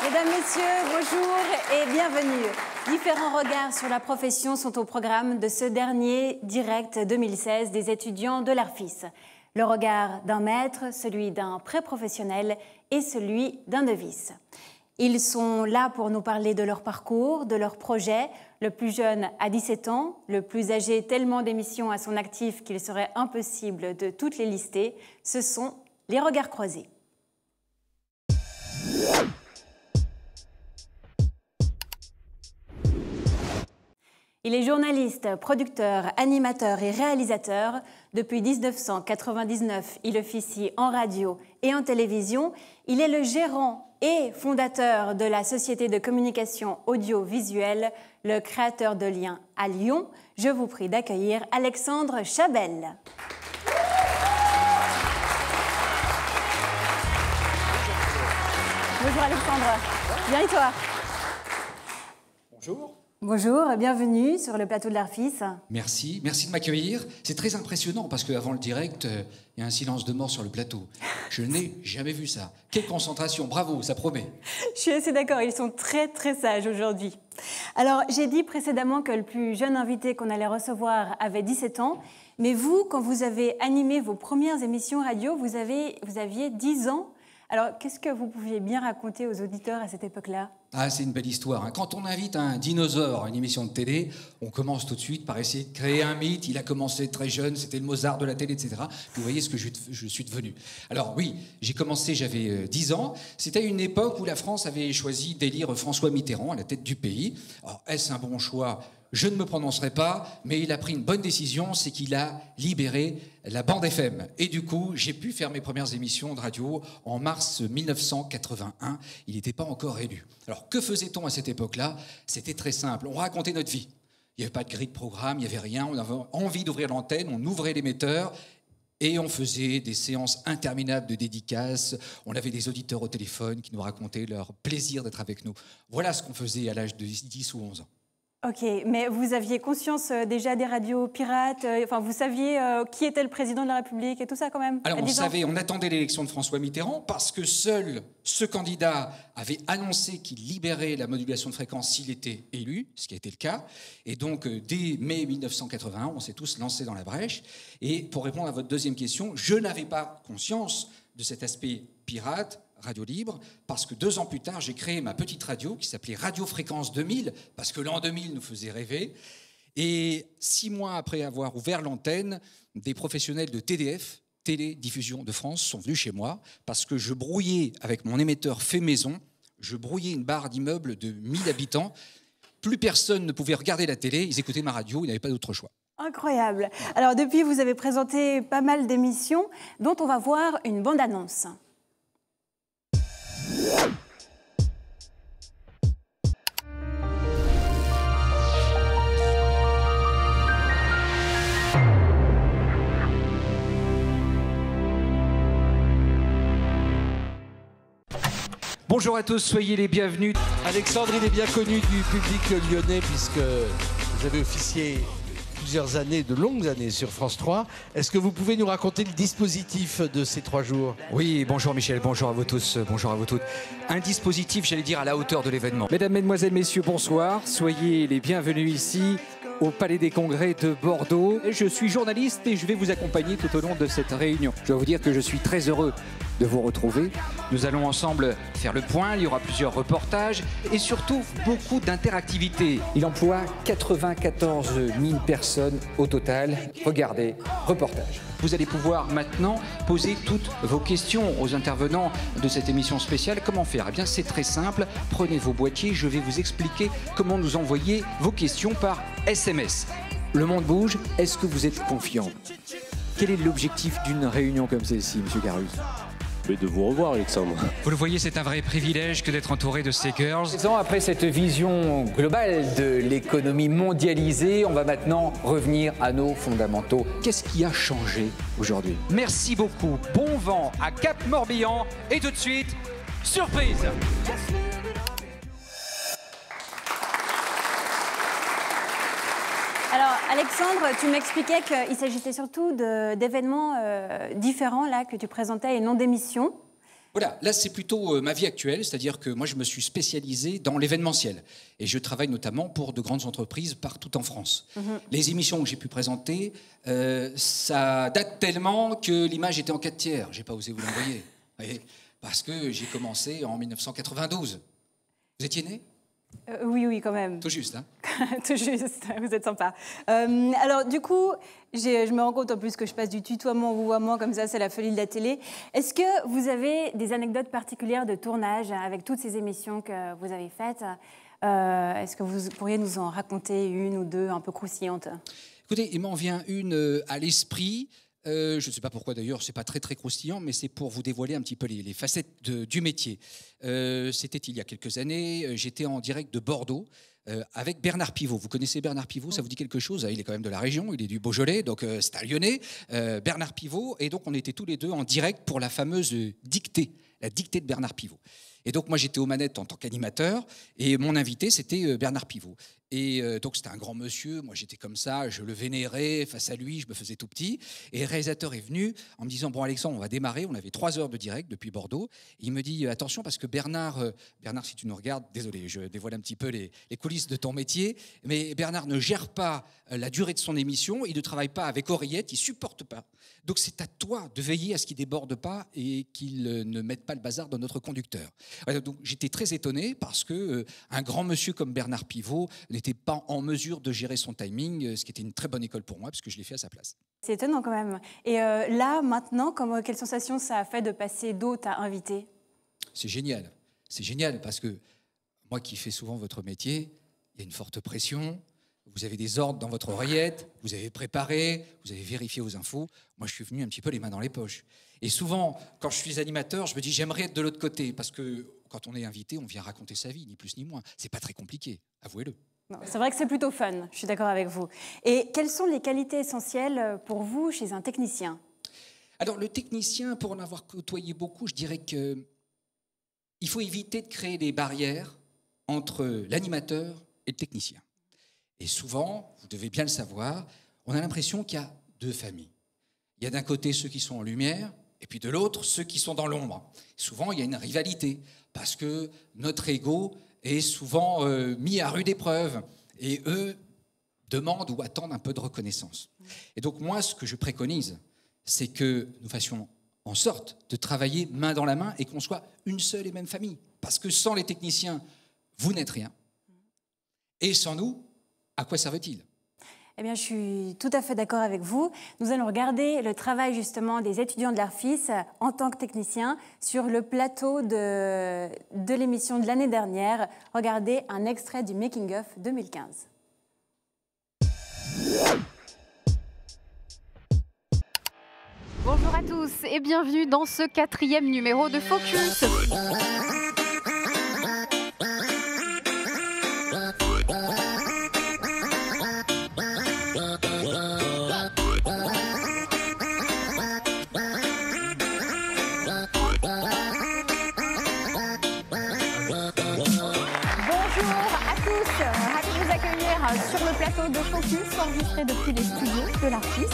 Mesdames, Messieurs, bonjour et bienvenue. Différents regards sur la profession sont au programme de ce dernier direct 2016 des étudiants de l'ARFIS. Le regard d'un maître, celui d'un pré-professionnel et celui d'un novice. Ils sont là pour nous parler de leur parcours, de leurs projets. Le plus jeune a 17 ans, le plus âgé tellement d'émissions à son actif qu'il serait impossible de toutes les lister. Ce sont les regards croisés. Il est journaliste, producteur, animateur et réalisateur. Depuis 1999, il officie en radio et en télévision. Il est le gérant et fondateur de la société de communication audiovisuelle, le créateur de Liens à Lyon. Je vous prie d'accueillir Alexandre Chabel. Bonjour Alexandre, bien et toi? Bonjour. Bonjour, bienvenue sur le plateau de l'ARFIS. Merci de m'accueillir. C'est très impressionnant parce qu'avant le direct, il y a un silence de mort sur le plateau. Je n'ai jamais vu ça. Quelle concentration, bravo, ça promet. Je suis assez d'accord, ils sont très sages aujourd'hui. Alors, j'ai dit précédemment que le plus jeune invité qu'on allait recevoir avait 17 ans, mais vous, quand vous avez animé vos premières émissions radio, vous aviez 10 ans. Alors, qu'est-ce que vous pouviez bien raconter aux auditeurs à cette époque-là? Ah, c'est une belle histoire, hein. Quand on invite un dinosaure à une émission de télé, on commence tout de suite par essayer de créer un mythe. Il a commencé très jeune, c'était le Mozart de la télé, etc. Puis vous voyez ce que je suis devenu. Alors oui, j'ai commencé, j'avais 10 ans. C'était une époque où la France avait choisi d'élire François Mitterrand à la tête du pays. Alors, est-ce un bon choix ? Je ne me prononcerai pas, mais il a pris une bonne décision, c'est qu'il a libéré la bande FM. Et du coup, j'ai pu faire mes premières émissions de radio en mars 1981. Il n'était pas encore élu. Alors, que faisait-on à cette époque-là? C'était très simple. On racontait notre vie. Il n'y avait pas de grille de programme, il n'y avait rien. On avait envie d'ouvrir l'antenne, on ouvrait l'émetteur et on faisait des séances interminables de dédicaces. On avait des auditeurs au téléphone qui nous racontaient leur plaisir d'être avec nous. Voilà ce qu'on faisait à l'âge de 10 ou 11 ans. Ok, mais vous aviez conscience déjà des radios pirates, enfin vous saviez qui était le président de la République et tout ça quand même? Alors on savait, on attendait l'élection de François Mitterrand parce que seul ce candidat avait annoncé qu'il libérait la modulation de fréquence s'il était élu, ce qui a été le cas. Et donc dès mai 1981, on s'est tous lancés dans la brèche. Et pour répondre à votre deuxième question, je n'avais pas conscience de cet aspect pirate, radio libre, parce que 2 ans plus tard, j'ai créé ma petite radio qui s'appelait Radio Fréquence 2000, parce que l'an 2000 nous faisait rêver. Et 6 mois après avoir ouvert l'antenne, des professionnels de TDF, Télédiffusion de France, sont venus chez moi, parce que je brouillais avec mon émetteur fait maison, je brouillais une barre d'immeuble de 1000 habitants. Plus personne ne pouvait regarder la télé, ils écoutaient ma radio, ils n'avaient pas d'autre choix. Incroyable. Alors depuis, vous avez présenté pas mal d'émissions dont on va voir une bande-annonce. Bonjour à tous, soyez les bienvenus. Alexandre, il est bien connu du public lyonnais puisque vous avez officié plusieurs années, de longues années sur France 3. Est-ce que vous pouvez nous raconter le dispositif de ces 3 jours? Oui, bonjour Michel, bonjour à vous tous, bonjour à vous toutes. Un dispositif, j'allais dire, à la hauteur de l'événement. Mesdames, Mesdemoiselles, Messieurs, bonsoir. Soyez les bienvenus ici au Palais des Congrès de Bordeaux. Je suis journaliste et je vais vous accompagner tout au long de cette réunion. Je dois vous dire que je suis très heureux de vous retrouver. Nous allons ensemble faire le point, il y aura plusieurs reportages et surtout beaucoup d'interactivité. Il emploie 94 000 personnes au total. Regardez, reportage. Vous allez pouvoir maintenant poser toutes vos questions aux intervenants de cette émission spéciale. Comment faire? Eh bien, c'est très simple. Prenez vos boîtiers, je vais vous expliquer comment nous envoyer vos questions par SMS. Le monde bouge, est-ce que vous êtes confiant? Quel est l'objectif d'une réunion comme celle-ci, Monsieur Garus? Mais de vous revoir, Alexandre. Vous le voyez, c'est un vrai privilège que d'être entouré de ces girls. Après cette vision globale de l'économie mondialisée, on va maintenant revenir à nos fondamentaux. Qu'est-ce qui a changé aujourd'hui? Merci beaucoup. Bon vent à Cap Morbihan. Et tout de suite, surprise! Alors, Alexandre, tu m'expliquais qu'il s'agissait surtout d'événements différents là, que tu présentais et non d'émissions. Voilà, là c'est plutôt ma vie actuelle, c'est-à-dire que moi je me suis spécialisé dans l'événementiel et je travaille notamment pour de grandes entreprises partout en France. Les émissions que j'ai pu présenter, ça date tellement que l'image était en 4/3. J'ai pas osé vous l'envoyer, parce que j'ai commencé en 1992. Vous étiez né ? Oui, oui, quand même. Tout juste, hein. Tout juste, vous êtes sympa. Alors, du coup, je me rends compte en plus que je passe du tutoiement au vouvoiement, comme ça, c'est la folie de la télé. Est-ce que vous avez des anecdotes particulières de tournage avec toutes ces émissions que vous avez faites ? Est-ce que vous pourriez nous en raconter une ou deux un peu croustillantes ? Écoutez, il m'en vient une à l'esprit. Je ne sais pas pourquoi d'ailleurs, c'est pas très croustillant, mais c'est pour vous dévoiler un petit peu les facettes du métier. C'était il y a quelques années, j'étais en direct de Bordeaux avec Bernard Pivot. Vous connaissez Bernard Pivot, ça vous dit quelque chose? Il est quand même de la région, il est du Beaujolais, donc c'est un Lyonnais. Bernard Pivot, et donc on était tous les deux en direct pour la fameuse dictée, la dictée de Bernard Pivot. Et donc moi j'étais aux manettes en tant qu'animateur, et mon invité c'était Bernard Pivot. Et donc c'était un grand monsieur, moi j'étais comme ça, je le vénérais, face à lui, je me faisais tout petit. Et le réalisateur est venu en me disant, bon Alexandre, on va démarrer, on avait 3 heures de direct depuis Bordeaux. Et il me dit, attention parce que Bernard, si tu nous regardes, désolé, je dévoile un petit peu les coulisses de ton métier, mais Bernard ne gère pas la durée de son émission, il ne travaille pas avec oreillette, il ne supporte pas. Donc c'est à toi de veiller à ce qu'il ne déborde pas et qu'il ne mette pas le bazar dans notre conducteur. Donc j'étais très étonné parce que un grand monsieur comme Bernard Pivot n'était pas en mesure de gérer son timing, ce qui était une très bonne école pour moi, parce que je l'ai fait à sa place. C'est étonnant quand même. Et là, maintenant, quelle sensation ça a fait de passer d'hôte à invité ? C'est génial. C'est génial parce que moi qui fais souvent votre métier, il y a une forte pression. Vous avez des ordres dans votre oreillette, vous avez préparé, vous avez vérifié vos infos. Moi, je suis venu un petit peu les mains dans les poches. Et souvent, quand je suis animateur, je me dis j'aimerais être de l'autre côté parce que quand on est invité, on vient raconter sa vie, ni plus ni moins. C'est pas très compliqué, avouez-le. C'est vrai que c'est plutôt fun, je suis d'accord avec vous. Et quelles sont les qualités essentielles pour vous chez un technicien ? Alors, le technicien, pour en avoir côtoyé beaucoup, je dirais qu'il faut éviter de créer des barrières entre l'animateur et le technicien. Et souvent, vous devez bien le savoir, on a l'impression qu'il y a 2 familles. Il y a d'un côté ceux qui sont en lumière, et puis de l'autre, ceux qui sont dans l'ombre. Souvent, il y a une rivalité, parce que notre ego est souvent mis à rude épreuve, et eux demandent ou attendent un peu de reconnaissance. Et donc moi, ce que je préconise, c'est que nous fassions en sorte de travailler main dans la main et qu'on soit une seule et même famille. Parce que sans les techniciens, vous n'êtes rien. Et sans nous, à quoi servent-ils ? Eh bien, je suis tout à fait d'accord avec vous. Nous allons regarder le travail justement des étudiants de l'ARFIS en tant que techniciens sur le plateau de l'émission de l'année dernière. Regardez un extrait du Making of 2015. Bonjour à tous et bienvenue dans ce 4e numéro de Focus. Sur le plateau de Focus, enregistré depuis les studios de l'ARFIS.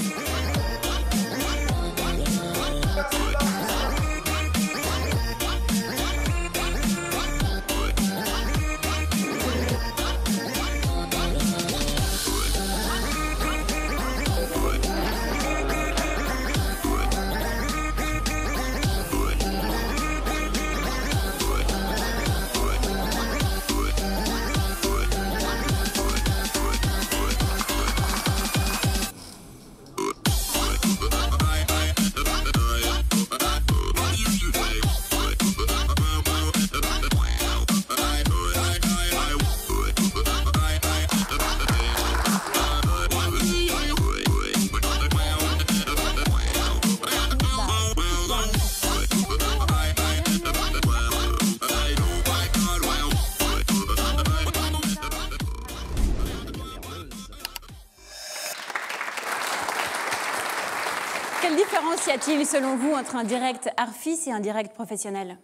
Quelle différence y a-t-il, selon vous, entre un direct ARFIS et un direct professionnel ?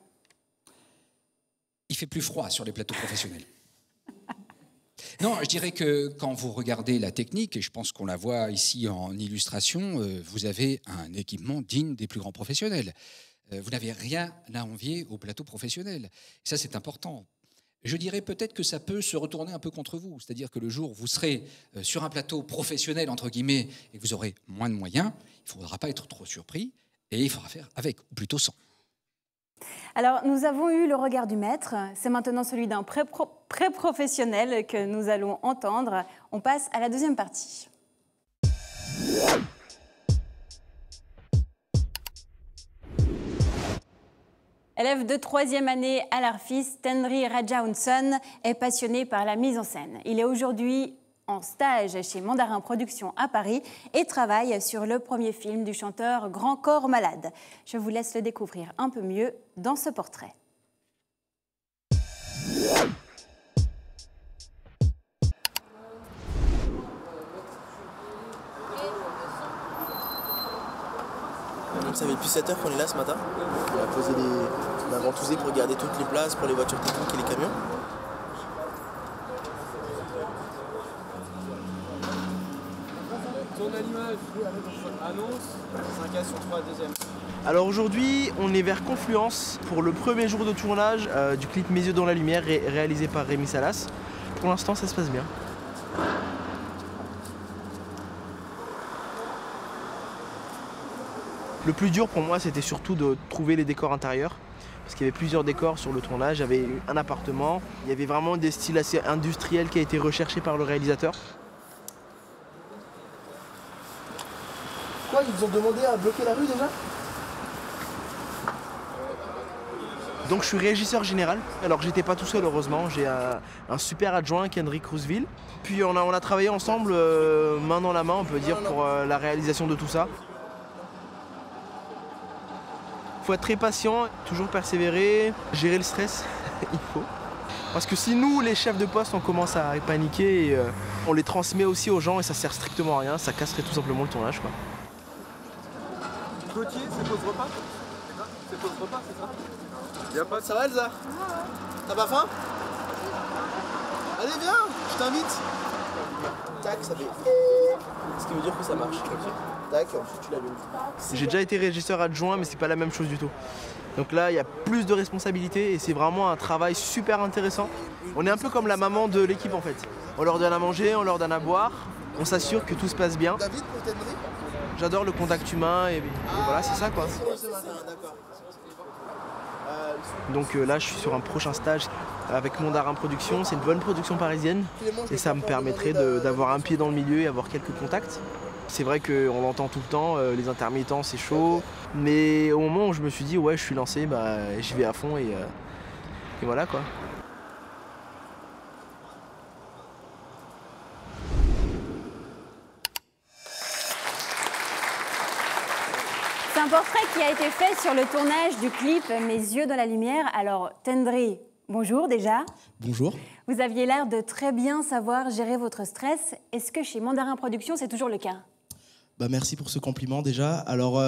Il fait plus froid sur les plateaux professionnels. Non, je dirais que quand vous regardez la technique, et je pense qu'on la voit ici en illustration, vous avez un équipement digne des plus grands professionnels. Vous n'avez rien à envier au plateau professionnel. Et ça, c'est important. Je dirais peut-être que ça peut se retourner un peu contre vous. C'est-à-dire que le jour où vous serez sur un plateau professionnel, entre guillemets, et que vous aurez moins de moyens, il ne faudra pas être trop surpris et il faudra faire avec, ou plutôt sans. Alors, nous avons eu le regard du maître. C'est maintenant celui d'un pré-professionnel que nous allons entendre. On passe à la deuxième partie. Élève de 3e année à l'ARFIS, Tendri Rajaunson est passionné par la mise en scène. Il est aujourd'hui en stage chez Mandarin Productions à Paris et travaille sur le premier film du chanteur Grand Corps Malade. Je vous laisse le découvrir un peu mieux dans ce portrait. Donc ça fait depuis 7 heures qu'on est là ce matin. On a ventousé pour garder toutes les places pour les voitures techniques et les camions. Tourne à l'image, annonce, 5A sur 3, deuxième. Alors aujourd'hui, on est vers Confluence pour le premier jour de tournage du clip Mes yeux dans la lumière réalisé par Rémi Salas. Pour l'instant, ça se passe bien. Le plus dur pour moi, c'était surtout de trouver les décors intérieurs. Parce qu'il y avait plusieurs décors sur le tournage. Il y avait un appartement. Il y avait vraiment des styles assez industriels qui a été recherché par le réalisateur. Quoi, ils vous ont demandé à bloquer la rue déjà? Donc je suis régisseur général. Alors j'étais pas tout seul heureusement. J'ai un super adjoint, Kendrick Roosevelt. Puis on a travaillé ensemble, main dans la main, on peut dire, pour la réalisation de tout ça. Il faut être très patient, toujours persévérer, gérer le stress, il faut. Parce que si nous, les chefs de poste, on commence à paniquer, et, on les transmet aussi aux gens et ça sert strictement à rien, ça casserait tout simplement le tournage, quoi. Gauthier, c'est pause repas? C'est pause repas, c'est ça? Y a pas de... Ça va Elsa? T'as pas faim? Allez viens, je t'invite. Tac, ça fait... Ce qui veut dire que ça marche. Tac, ensuite tu l'allumes. J'ai déjà été régisseur adjoint, mais c'est pas la même chose du tout. Donc là, il y a plus de responsabilités et c'est vraiment un travail super intéressant. On est un peu comme la maman de l'équipe en fait. On leur donne à manger, on leur donne à boire, on s'assure que tout se passe bien. David, pour Tendri ? J'adore le contact humain et voilà, c'est ça quoi. Donc là, je suis sur un prochain stage avec Mandarin Productions. C'est une bonne production parisienne et ça me permettrait d'avoir un pied dans le milieu et avoir quelques contacts. C'est vrai qu'on l'entend tout le temps, les intermittents c'est chaud, mais au moment où je me suis dit ouais je suis lancé, bah, j'y vais à fond et voilà quoi. C'est un portrait qui a été fait sur le tournage du clip Mes yeux dans la lumière. Alors Tendri, bonjour déjà. Bonjour. Vous aviez l'air de très bien savoir gérer votre stress. Est-ce que chez Mandarin Productions c'est toujours le cas ? Bah merci pour ce compliment déjà. Alors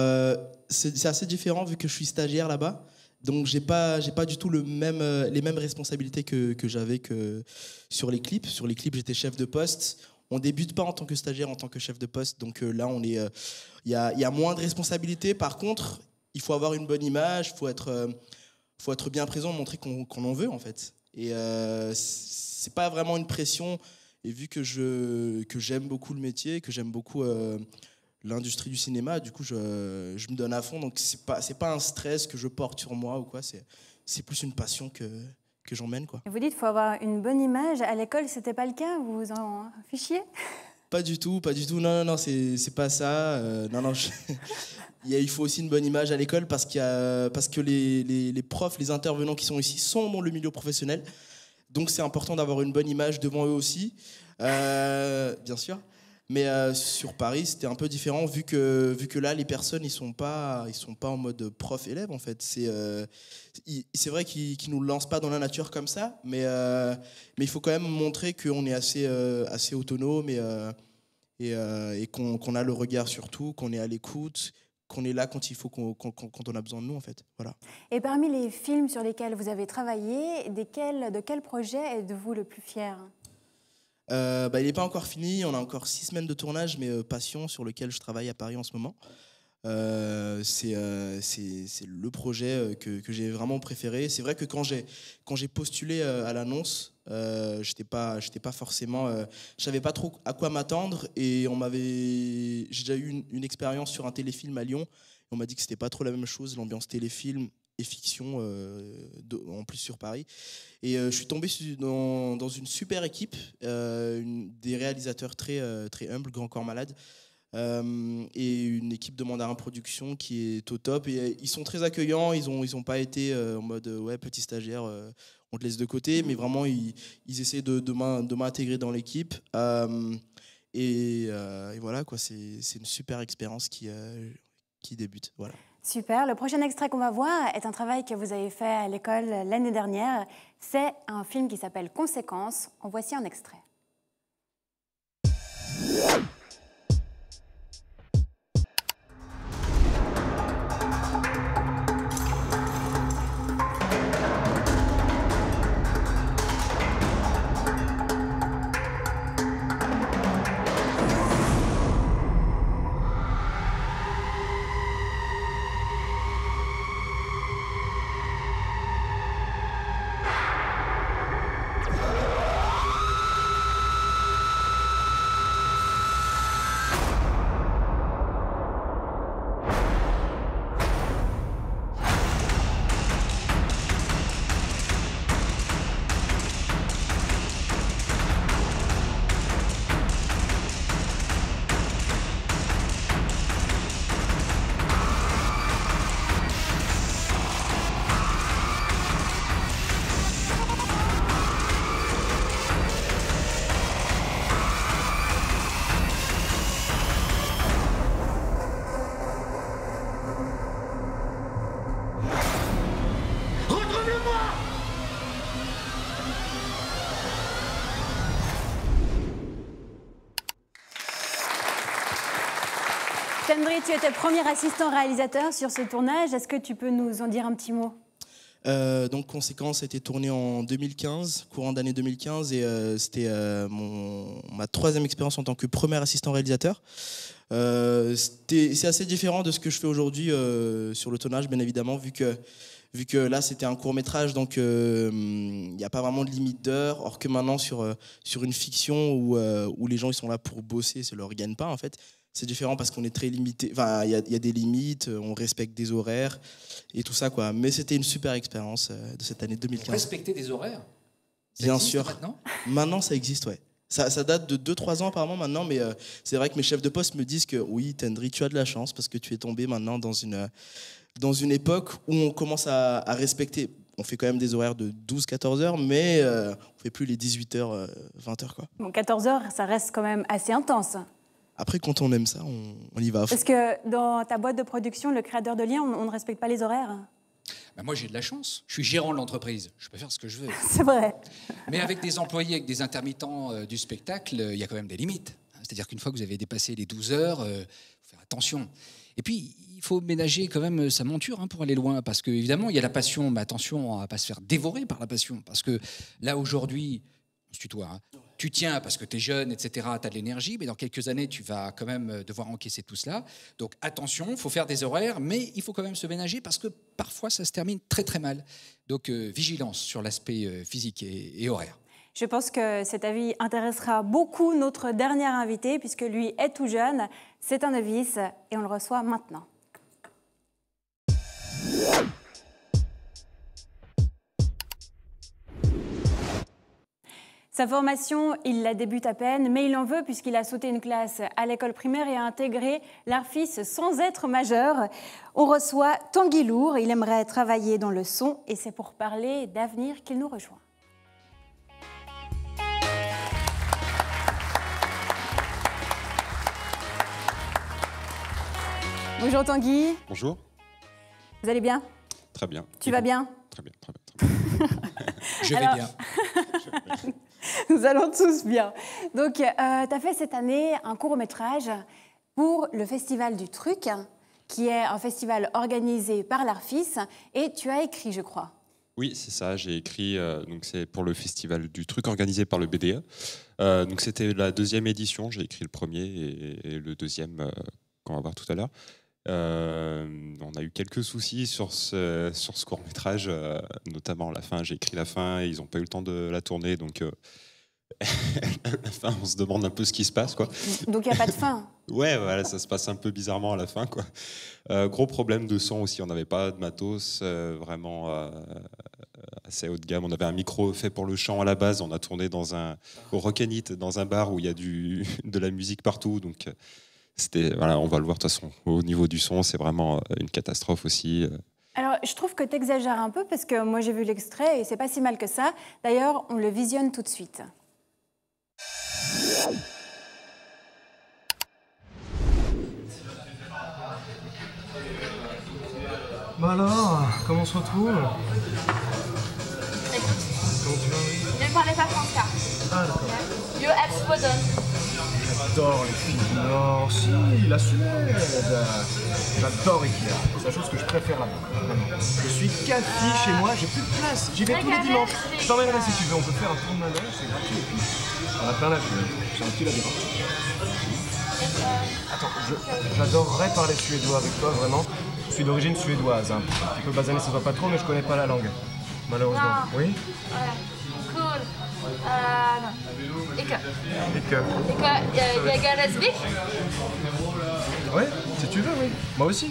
c'est assez différent vu que je suis stagiaire là-bas, donc j'ai pas du tout les mêmes responsabilités que j'avais que sur les clips. Sur les clips j'étais chef de poste. On débute pas en tant que stagiaire, en tant que chef de poste, donc là on est il y a moins de responsabilités. Par contre il faut avoir une bonne image, faut être bien présent, montrer qu'on en veut en fait. Et c'est pas vraiment une pression. Et vu que j'aime beaucoup le métier, que j'aime beaucoup l'industrie du cinéma, du coup je me donne à fond, donc c'est pas un stress que je porte sur moi ou quoi, c'est plus une passion que j'emmène quoi. Vous dites qu'il faut avoir une bonne image, à l'école c'était pas le cas, vous vous en fichiez ? Pas du tout, non, c'est pas ça, non, il faut aussi une bonne image à l'école parce que les profs, les intervenants qui sont ici sont dans le milieu professionnel, donc c'est important d'avoir une bonne image devant eux aussi, bien sûr. Mais sur Paris, c'était un peu différent vu que là, les personnes, ils sont pas en mode prof-élève en fait. C'est vrai qu'ils nous lancent pas dans la nature comme ça, mais il faut quand même montrer qu'on est assez autonome et qu'on a le regard sur tout, qu'on est à l'écoute, qu'on est là quand il faut, quand on a besoin de nous en fait. Voilà. Et parmi les films sur lesquels vous avez travaillé, de quel projet êtes-vous le plus fier ? Il n'est pas encore fini, on a encore 6 semaines de tournage, mais Passion, sur lequel je travaille à Paris en ce moment. C'est le projet que j'ai vraiment préféré. C'est vrai que quand j'ai postulé à l'annonce, j'étais pas forcément, je savais pas trop à quoi m'attendre, et j'ai déjà eu une expérience sur un téléfilm à Lyon. On m'a dit que c'était pas trop la même chose, l'ambiance téléfilm et fiction, en plus sur Paris. Et je suis tombé dans une super équipe, des réalisateurs très humbles, Grand Corps Malade. Et une équipe de Mandarin Production qui est au top, et ils sont très accueillants. Ils ont pas été en mode ouais, petit stagiaire, on te laisse de côté, mais vraiment ils essaient de m'intégrer dans l'équipe, et voilà quoi, c'est une super expérience qui débute, voilà. Super. Le prochain extrait qu'on va voir est un travail que vous avez fait à l'école l'année dernière. C'est un film qui s'appelle Conséquences. En voici un extrait. Tendry, tu étais premier assistant réalisateur sur ce tournage. Est-ce que tu peux nous en dire un petit mot ? Donc Conséquences a été tourné en 2015, courant d'année 2015, et c'était ma troisième expérience en tant que premier assistant réalisateur. C'est assez différent de ce que je fais aujourd'hui sur le tournage, bien évidemment, vu que là c'était un court-métrage, donc il n'y a pas vraiment de limite d'heure, or que maintenant sur une fiction où les gens ils sont là pour bosser, c'est leur gagne-pain en fait. C'est différent parce qu'on est très limité, enfin il y a des limites, on respecte des horaires et tout ça quoi. Mais c'était une super expérience de cette année 2015. Respecter des horaires ? Bien sûr. Maintenant ça existe, ouais. Ça date de 2-3 ans apparemment maintenant, mais c'est vrai que mes chefs de poste me disent que oui, Tendry, tu as de la chance parce que tu es tombé maintenant dans une époque où on commence à respecter. On fait quand même des horaires de 12-14 heures, mais on ne fait plus les 18 heures, 20 heures quoi. Bon, 14 heures, ça reste quand même assez intense. Après, quand on aime ça, on y va. Parce que dans ta boîte de production, le créateur de lien, on ne respecte pas les horaires. Ben moi, j'ai de la chance. Je suis gérant de l'entreprise. Je peux faire ce que je veux. C'est vrai. Mais avec des employés, avec des intermittents du spectacle, il y a quand même des limites. C'est-à-dire qu'une fois que vous avez dépassé les 12 heures, il faut faire attention. Et puis, il faut ménager quand même sa monture pour aller loin. Parce qu'évidemment, il y a la passion. Mais attention à ne pas se faire dévorer par la passion. Parce que là, aujourd'hui, on se tutoie, tu tiens parce que tu es jeune, etc., tu as de l'énergie, mais dans quelques années, tu vas quand même devoir encaisser tout cela. Donc attention, il faut faire des horaires, mais il faut quand même se ménager parce que parfois, ça se termine très très mal. Donc vigilance sur l'aspect physique et horaire. Je pense que cet avis intéressera beaucoup notre dernier invité, puisque lui est tout jeune, c'est un novice, et on le reçoit maintenant. Sa formation, il la débute à peine, mais il en veut puisqu'il a sauté une classe à l'école primaire et a intégré l'Arfis sans être majeur. On reçoit Tanguy Lourd, il aimerait travailler dans le son et c'est pour parler d'avenir qu'il nous rejoint. Bonjour Tanguy. Bonjour. Vous allez bien ? Très bien. Tu vas bien ? Très bien, très bien. Je vais bien. Nous allons tous bien. Donc, tu as fait cette année un court-métrage pour le Festival du Truc, qui est un festival organisé par l'Arfis, et tu as écrit, je crois. Oui, c'est ça, j'ai écrit, donc c'est pour le Festival du Truc organisé par le BDE. Donc c'était la deuxième édition, j'ai écrit le premier et le deuxième qu'on va voir tout à l'heure. On a eu quelques soucis sur ce court-métrage, notamment la fin. J'ai écrit la fin et ils n'ont pas eu le temps de la tourner, donc à la fin, on se demande un peu ce qui se passe, quoi. Donc il n'y a pas de fin. Ouais, voilà, ça se passe un peu bizarrement à la fin, quoi. Gros problème de son aussi, on n'avait pas de matos vraiment assez haut de gamme. On avait un micro fait pour le chant à la base, on a tourné au Rockanit, dans un bar où il y a de la musique partout, donc voilà, on va le voir de toute façon. Au niveau du son, c'est vraiment une catastrophe aussi. Alors, je trouve que tu exagères un peu parce que moi j'ai vu l'extrait et c'est pas si mal que ça. D'ailleurs, on le visionne tout de suite. Bah alors, comment on se retrouve? Écoute, Comment tu vas? ne parlez pas français. Ah d'accord. Yo Expoden. J'adore les films du Nord, si, la Suède. J'adore Ikea, c'est la chose que je préfère là-bas, vraiment. Je suis café chez moi, j'ai plus de place, j'y vais tous les dimanches. Je t'emmènerai si tu veux, on peut faire un tour de manège, c'est gratuit et puis on a plein la vue, c'est un petit labyrinthe. Attends, j'adorerais parler suédois avec toi, vraiment. Je suis d'origine suédoise, hein. Un petit peu basané, ça se voit pas trop, mais je connais pas la langue, malheureusement. Non. Oui? Cool. Ikke. Jeg lesbique. Ouais, si tu veux, oui. Moi aussi.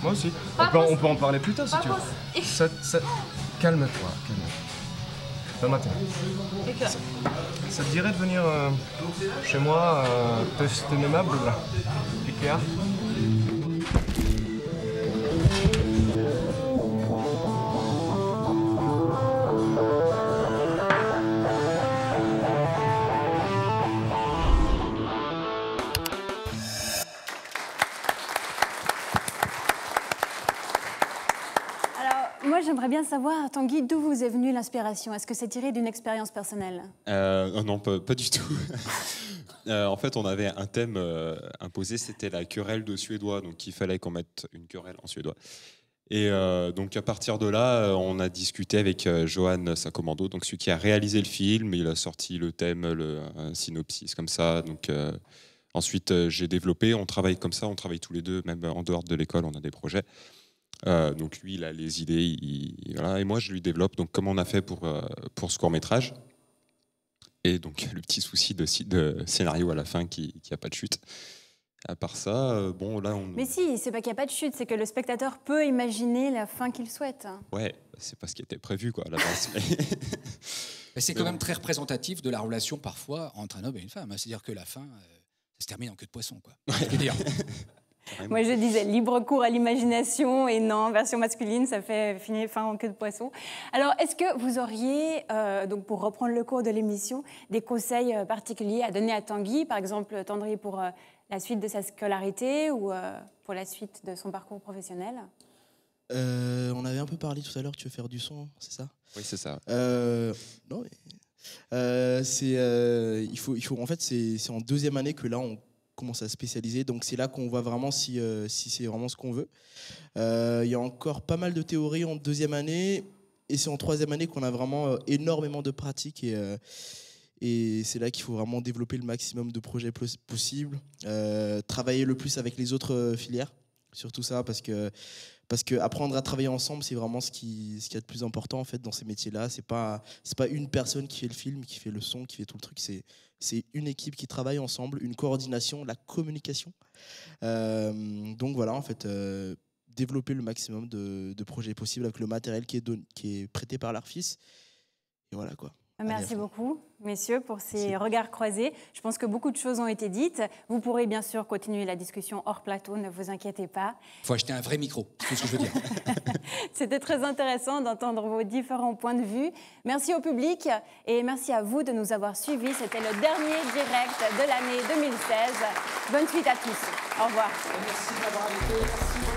Moi aussi. On peut en parler plus tard si tu veux. Calme-toi, calme-toi. Matin. Ça te dirait de venir chez moi tester mes meubles là? Ikea? J'aimerais bien savoir, Tanguy, d'où vous est venue l'inspiration? Est-ce que c'est tiré d'une expérience personnelle? Non, pas du tout. En fait, on avait un thème imposé, c'était la querelle de suédois, donc il fallait qu'on mette une querelle en suédois. Et donc à partir de là, on a discuté avec Johan Sacomando, donc celui qui a réalisé le film. Il a sorti le thème, un synopsis comme ça. Donc ensuite, j'ai développé. On travaille comme ça, on travaille tous les deux, même en dehors de l'école, on a des projets. Donc lui, il a les idées, voilà, et moi, je lui développe. Donc comme on a fait pour ce court-métrage. Et donc le petit souci de scénario à la fin qui a pas de chute. À part ça, bon, là, on... Mais si, c'est pas qu'il n'y a pas de chute, c'est que le spectateur peut imaginer la fin qu'il souhaite. Ouais, c'est pas ce qui était prévu, quoi, à la base. Mais c'est quand même très représentatif de la relation, parfois, entre un homme et une femme. C'est-à-dire que la fin, ça se termine en queue de poisson, quoi. Moi, je disais libre cours à l'imagination, et non, version masculine, ça fait fin en queue de poisson. Alors, est-ce que vous auriez, donc pour reprendre le cours de l'émission, des conseils particuliers à donner à Tanguy, par exemple, Tendry, pour la suite de sa scolarité ou pour la suite de son parcours professionnel? On avait un peu parlé tout à l'heure, tu veux faire du son, c'est ça? Oui, c'est ça. Non, il faut, en fait, c'est en deuxième année que là, on commence à spécialiser, donc c'est là qu'on voit vraiment si c'est vraiment ce qu'on veut. Il y a encore pas mal de théories en deuxième année, et c'est en troisième année qu'on a vraiment énormément de pratiques, et c'est là qu'il faut vraiment développer le maximum de projets possibles, travailler le plus avec les autres filières, surtout ça, parce que apprendre à travailler ensemble, c'est vraiment ce qu'il y a de plus important en fait dans ces métiers-là. C'est pas une personne qui fait le film, qui fait le son, qui fait tout le truc. C'est une équipe qui travaille ensemble, une coordination, la communication. Donc voilà, en fait, développer le maximum de projets possibles avec le matériel qui est prêté par l'Arfis. Et voilà quoi. Merci beaucoup, messieurs, pour ces regards croisés. Je pense que beaucoup de choses ont été dites. Vous pourrez bien sûr continuer la discussion hors plateau, ne vous inquiétez pas. Il faut acheter un vrai micro, c'est ce que je veux dire. C'était très intéressant d'entendre vos différents points de vue. Merci au public et merci à vous de nous avoir suivis. C'était le dernier direct de l'année 2016. Bonne suite à tous. Au revoir. Merci d'avoir invité.